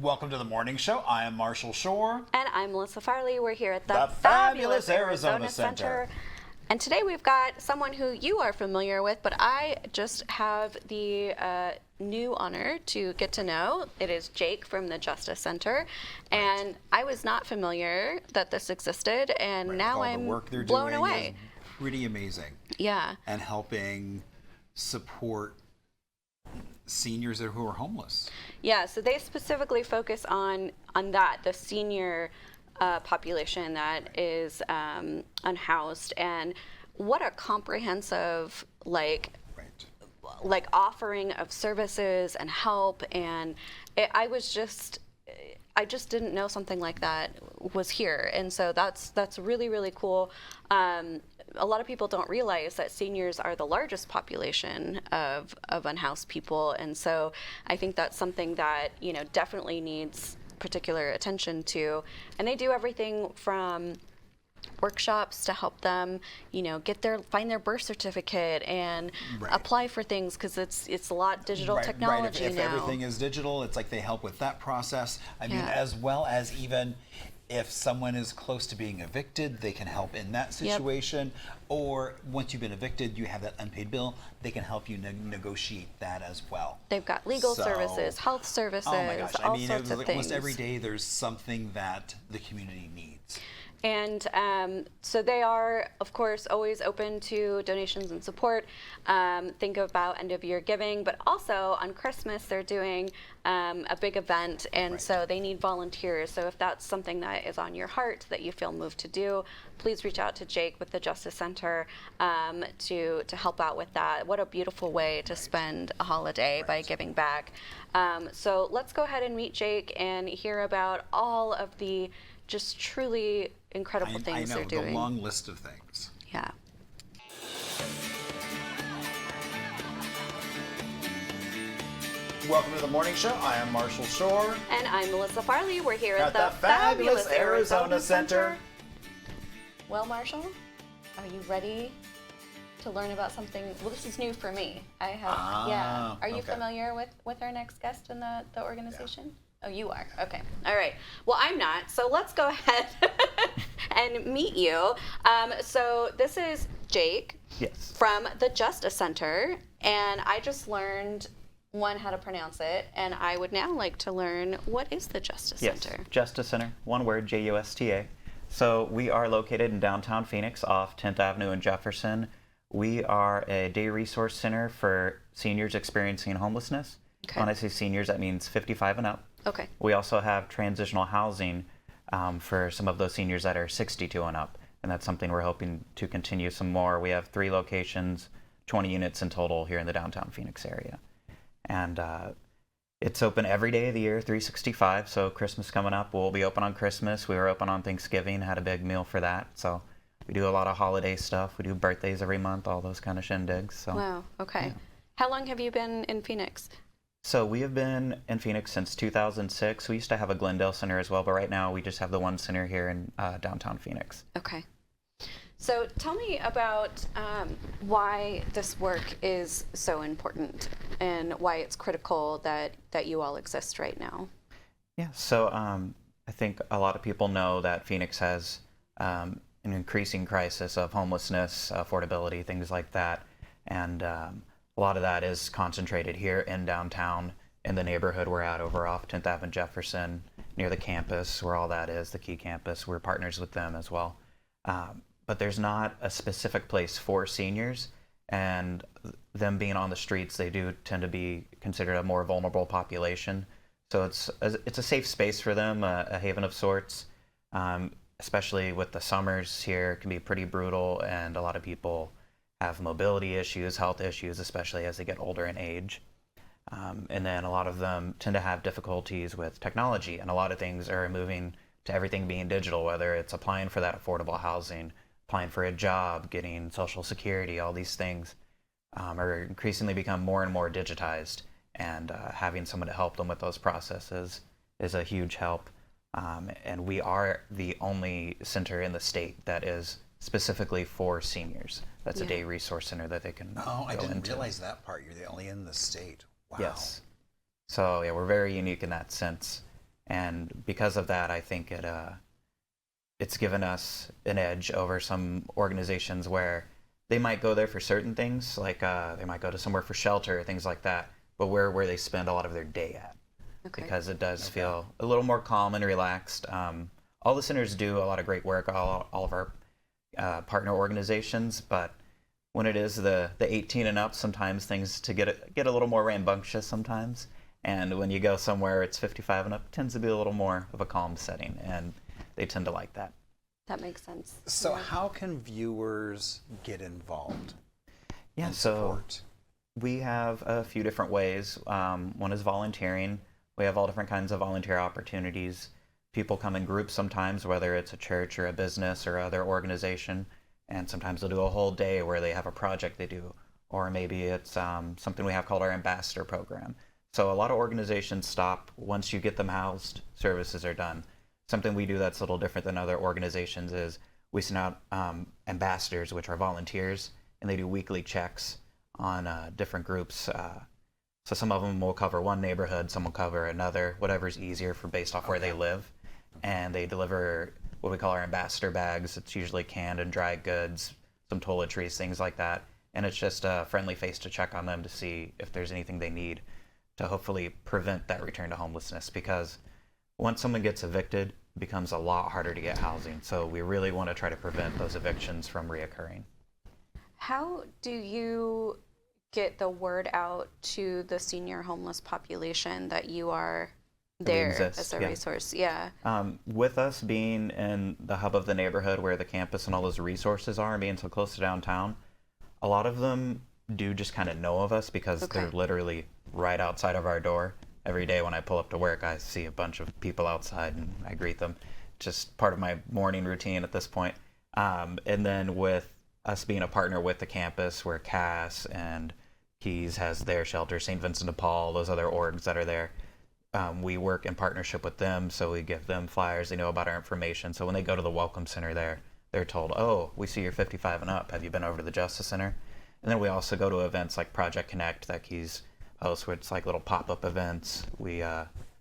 Welcome to the morning show. I am Marshall Shore. And I'm Melissa Farley. We're here at the fabulous Arizona Center. And today we've got someone who you are familiar with, but I just have the new honor to get to know. It is Jake from the Justa Center. And I was not familiar that this existed, and now I'm the work they're blown doing away. Is pretty amazing. Yeah. And helping support seniors who are homeless. Yeah, so they specifically focus on that, the senior population that is unhoused, and what a comprehensive like offering of services and help. And I just didn't know something like that was here, and so that's really, really cool. A lot of people don't realize that seniors are the largest population of unhoused people, and so I think that's something that definitely needs particular attention to. And they do everything from workshops to help them, find their birth certificate and apply for things, because it's a lot digital technology If now. everything is digital, it's like they help with that process. I mean, as well as even if someone is close to being evicted, they can help in that situation. Or once you've been evicted, you have that unpaid bill, they can help you negotiate that as well. They've got legal services, health services, oh my gosh. all sorts of things. Almost every day there's something that the community needs. And so they are, of course, always open to donations and support. Think about end-of-year giving, but also on Christmas they're doing a big event, and so they need volunteers. So if that's something that is on your heart that you feel moved to do, please reach out to Jake with the Justa Center to help out with that. What a beautiful way to spend a holiday by giving back. So let's go ahead and meet Jake and hear about all of the just truly incredible things they're doing. The long list of things. Yeah. Welcome to the morning show. I am Marshall Shore. And I'm Melissa Farley. We're here at the fabulous Arizona Center. Well, Marshall, are you ready to learn about something? Well, this is new for me. I have, Are you familiar with our next guest in the organization? Yeah. Oh, you are? Okay. All right. Well, I'm not. So let's go ahead and meet you. So this is Jake from the Justa Center. And I just learned, how to pronounce it. And I would now like to learn, what is the Justa Center? Yes, Justa Center. One word, Justa. So we are located in downtown Phoenix off 10th Avenue and Jefferson. We are a day resource center for seniors experiencing homelessness. Okay. When I say seniors, that means 55 and up. Okay. We also have transitional housing for some of those seniors that are 62 and up, and that's something we're hoping to continue some more. We have 3 locations, 20 units in total here in the downtown Phoenix area. And it's open every day of the year, 365, so Christmas coming up, we'll be open on Christmas. We were open on Thanksgiving, had a big meal for that. So we do a lot of holiday stuff. We do birthdays every month, all those kind of shindigs. So, wow, okay. Yeah. How long have you been in Phoenix? So we have been in Phoenix since 2006. We used to have a Glendale center as well, but right now we just have the one center here in downtown Phoenix. Okay. So tell me about why this work is so important and why it's critical that you all exist right now. Yeah, so I think a lot of people know that Phoenix has an increasing crisis of homelessness, affordability, things like that. And a lot of that is concentrated here in downtown, in the neighborhood we're at over off 10th Avenue Jefferson, near the campus where all that is, the Key campus. We're partners with them as well. But there's not a specific place for seniors, and them being on the streets, they do tend to be considered a more vulnerable population. So it's a safe space for them, a haven of sorts, especially with the summers here. It can be pretty brutal, and a lot of people have mobility issues, health issues, especially as they get older in age. And then a lot of them tend to have difficulties with technology, and a lot of things are moving to everything being digital, whether it's applying for that affordable housing, applying for a job, getting Social Security. All these things are increasingly become more and more digitized, and having someone to help them with those processes is a huge help. And we are the only center in the state that is specifically for seniors. That's a day resource center that they can Oh, I go didn't into. realize that part. You're the only in the state. Wow. Yes. So yeah, we're very unique in that sense. And because of that, I think it's given us an edge over some organizations where they might go there for certain things, like they might go to somewhere for shelter, things like that, but where they spend a lot of their day at. Okay. Because it does feel a little more calm and relaxed. All the centers do a lot of great work, all of our partner organizations, but when it is the 18 and up, sometimes things get a little more rambunctious sometimes. And when you go somewhere it's 55 and up, it tends to be a little more of a calm setting, and they tend to like that. That makes sense. So how can viewers get involved? Yeah, so we have a few different ways. One is volunteering. We have all different kinds of volunteer opportunities. People come in groups sometimes, whether it's a church or a business or other organization, and sometimes they'll do a whole day where they have a project they do, or maybe it's something we have called our ambassador program. So a lot of organizations stop once you get them housed, services are done. Something we do that's a little different than other organizations is we send out ambassadors, which are volunteers, and they do weekly checks on different groups. So some of them will cover one neighborhood, some will cover another, whatever's easier for based off where they live. And they deliver what we call our ambassador bags. It's usually canned and dried goods, some toiletries, things like that. And it's just a friendly face to check on them to see if there's anything they need to hopefully prevent that return to homelessness. Because once someone gets evicted, it becomes a lot harder to get housing. So we really want to try to prevent those evictions from reoccurring. How do you get the word out to the senior homeless population that you are there as a resource? Yeah. With us being in the hub of the neighborhood where the campus and all those resources are and being so close to downtown, a lot of them do just kind of know of us because they're literally right outside of our door. Every day when I pull up to work, I see a bunch of people outside and I greet them. Just part of my morning routine at this point. And then with us being a partner with the campus, where Cass and Keys has their shelter, St. Vincent de Paul, those other orgs that are there, we work in partnership with them, so we give them flyers. They know about our information. So when they go to the Welcome Center there, they're told, oh, we see you're 55 and up. Have you been over to the Justa Center? And then we also go to events like Project Connect that Keys hosts, where it's like little pop-up events. We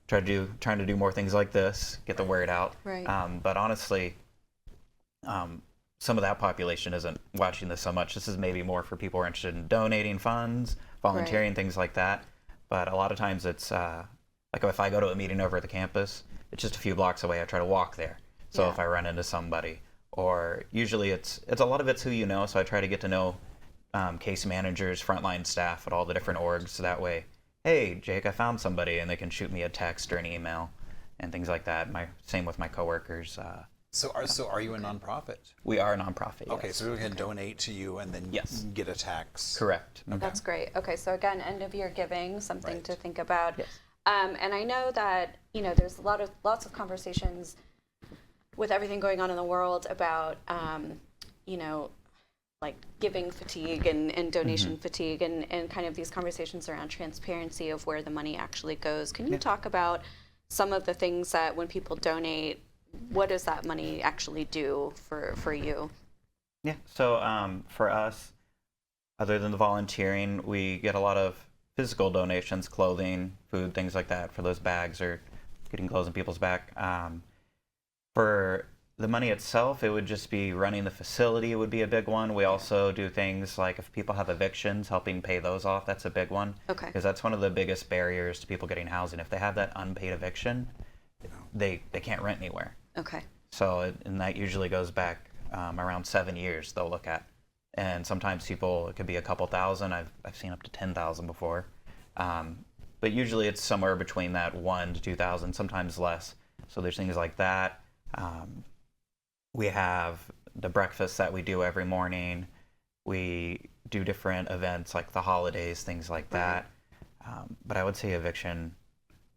trying to do more things like this, get the word out. Right. But honestly, some of that population isn't watching this so much. This is maybe more for people who are interested in donating funds, volunteering, things like that. But a lot of times it's like if I go to a meeting over at the campus, it's just a few blocks away. I try to walk there. So if I run into somebody, or usually it's a lot of it's who you know. So I try to get to know case managers, frontline staff at all the different orgs. So that way, hey, Jake, I found somebody, and they can shoot me a text or an email and things like that. Same with my coworkers. So are you a nonprofit? We are a nonprofit. Okay, yes. so we can donate to you and then get a tax. Correct. Okay. That's great. Okay, so again, end of year giving, something to think about. Yes. And I know that there's lots of conversations with everything going on in the world about like giving fatigue and donation fatigue and kind of these conversations around transparency of where the money actually goes. Can you talk about some of the things that when people donate, what does that money actually do for you? Yeah, so for us, other than the volunteering, we get a lot of physical donations, clothing, food, things like that for those bags or getting clothes in people's back. For the money itself, it would just be running the facility would be a big one. We also do things like if people have evictions, helping pay those off, that's a big one. Okay. Because that's one of the biggest barriers to people getting housing. If they have that unpaid eviction, they can't rent anywhere. Okay. So, and that usually goes back around 7 years they'll look at. And sometimes people, it could be a couple thousand. I've seen up to 10,000 before. But usually it's somewhere between that 1 to 2,000, sometimes less. So there's things like that. We have the breakfast that we do every morning. We do different events like the holidays, things like that. But I would say eviction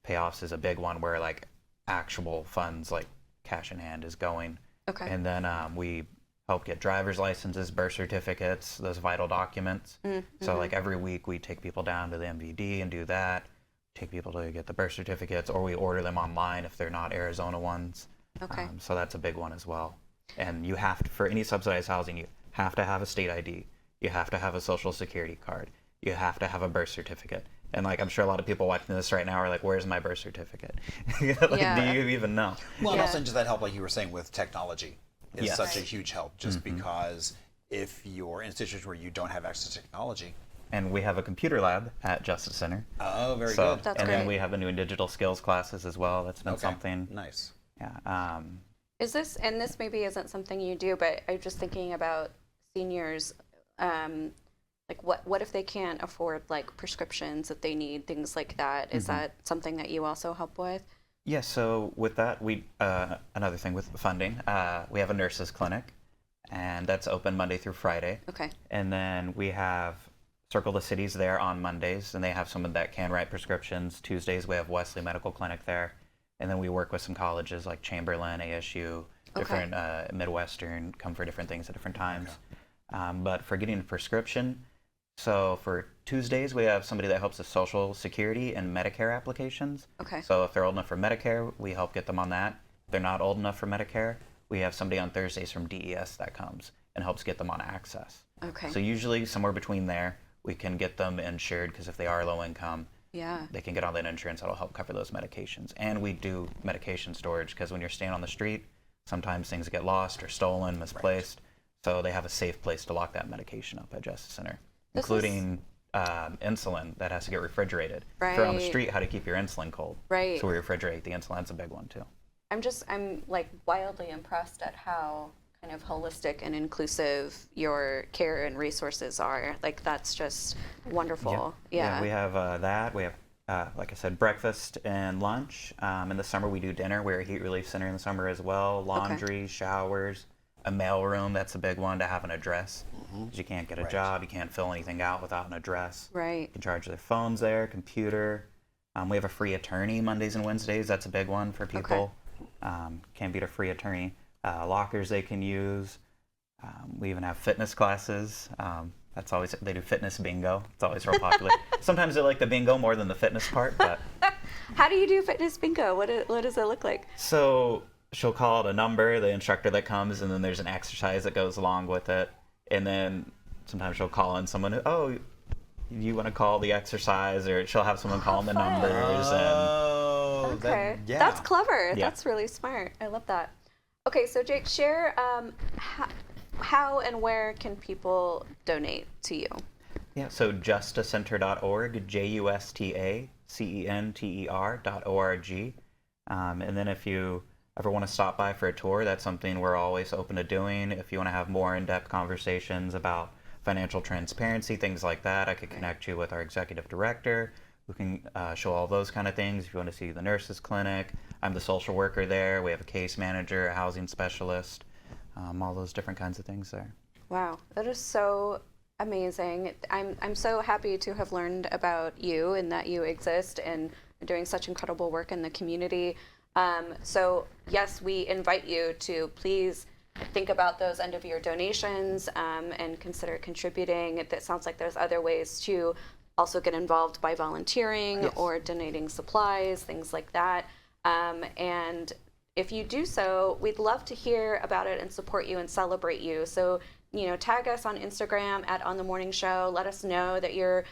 payoffs is a big one where like actual funds like cash in hand is going. Okay. And then we help get driver's licenses, birth certificates, those vital documents. So like every week we take people down to the MVD and do that. Take people to get the birth certificates, or we order them online if they're not Arizona ones. Okay. So that's a big one as well. And you have to, for any subsidized housing, you have to have a state ID. You have to have a social security card. You have to have a birth certificate. And like, I'm sure a lot of people watching this right now are like, where's my birth certificate? Like, Yeah. do you even know? Well, and Yeah. also just that help, like you were saying, with technology is Yes. such a huge help, just because if you're in situations where you don't have access to technology. And we have a computer lab at Justa Center. Oh, very So, good. That's and then great. we have a new digital skills classes as well. That's been Okay. something. Nice. Yeah. Is this, and this maybe isn't something you do, but I'm just thinking about seniors, like what if they can't afford like prescriptions that they need, things like that? Is that something that you also help with? Yeah, so with that, we another thing with funding, we have a nurses clinic, and that's open Monday through Friday. Okay. And then we have Circle the Cities there on Mondays, and they have someone that can write prescriptions. Tuesdays, we have Wesley Medical Clinic there. And then we work with some colleges like Chamberlain, ASU, different Midwestern, come for different things at different times. But for getting a prescription, so for Tuesdays, we have somebody that helps with Social Security and Medicare applications. Okay. So if they're old enough for Medicare, we help get them on that. If they're not old enough for Medicare, we have somebody on Thursdays from DES that comes and helps get them on access. Okay. So usually somewhere between there, we can get them insured, because if they are low income, Yeah. they can get on that insurance that'll help cover those medications. And we do medication storage, because when you're staying on the street, sometimes things get lost or stolen, misplaced. So they have a safe place to lock that medication up at Justa Center, This including insulin that has to get refrigerated. If you're on the Right. street, how to keep your insulin cold. Right. So we refrigerate the insulin. That's a big one too. I'm like wildly impressed at how kind of holistic and inclusive your care and resources are. Like that's just wonderful. Yeah. We have that. We have, like I said, breakfast and lunch. In the summer, we do dinner. We're a heat relief center in the summer as well. Laundry, showers, a mail room. That's a big one, to have an address. 'Cause you can't get a job. You can't fill anything out without an address. Right. You can charge their phones there, computer. We have a free attorney Mondays and Wednesdays. That's a big one for people. Can't beat a free attorney. Lockers they can use. We even have fitness classes. That's always, they do fitness bingo. It's always real popular. Sometimes they like the bingo more than the fitness part, but. How do you do fitness bingo? What does it look like? So she'll call it a number, the instructor that comes, and then there's an exercise that goes along with it. And then sometimes she'll call in someone who, oh, you want to call the exercise, or she'll have someone call in the fun. numbers. And Oh, Okay. yeah. That's clever. Yeah. That's really smart. I love that. Okay, so Jake, share how and where can people donate to you? yeah, so justacenter.org, JUSTACENTER.org. And then if you ever want to stop by for a tour, that's something we're always open to doing. If you want to have more in-depth conversations about financial transparency, things like that, I could connect you with our executive director who can show all those kind of things. If you want to see the nurses clinic, I'm the social worker there. We have a case manager, a housing specialist, all those different kinds of things there. Wow, that is so amazing. I'm so happy to have learned about you and that you exist and are doing such incredible work in the community. So yes, we invite you to please think about those end of year donations and consider contributing. It sounds like there's other ways to also get involved by volunteering or donating supplies, things like that. And if you do so, we'd love to hear about it and support you and celebrate you. So, tag us on Instagram at On the Morning Show. Let us know that you're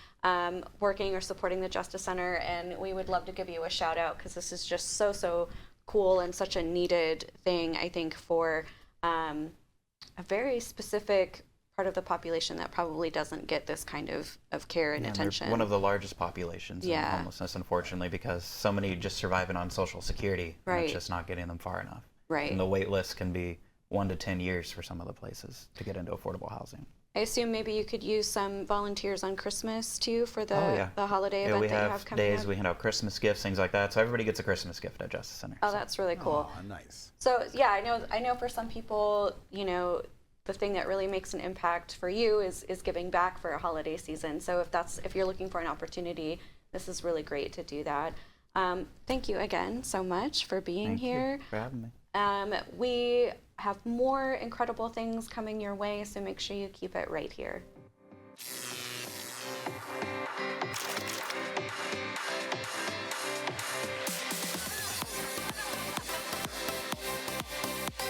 working or supporting the Justa Center, and we would love to give you a shout out, because this is just so cool and such a needed thing, I think, for a very specific part of the population that probably doesn't get this kind of care and They're attention. one of the largest populations in Yeah. homelessness, unfortunately, because so many just surviving on Social Security, and Right. it's just not getting them far enough. Right. And the wait list can be 1 to 10 years for some of the places to get into affordable housing. I assume maybe you could use some volunteers on Christmas too for the Oh, the holiday Yeah, event we that you have have coming days up. we hand out Christmas gifts, things like that. So everybody gets a Christmas gift at Justa Center. Oh, that's really cool. Oh, nice. So yeah, I know for some people, the thing that really makes an impact for you is giving back for a holiday season. So if you're looking for an opportunity, this is really great to do that. Thank you again so much for being Thank here. you for having me. We have more incredible things coming your way, so make sure you keep it right here.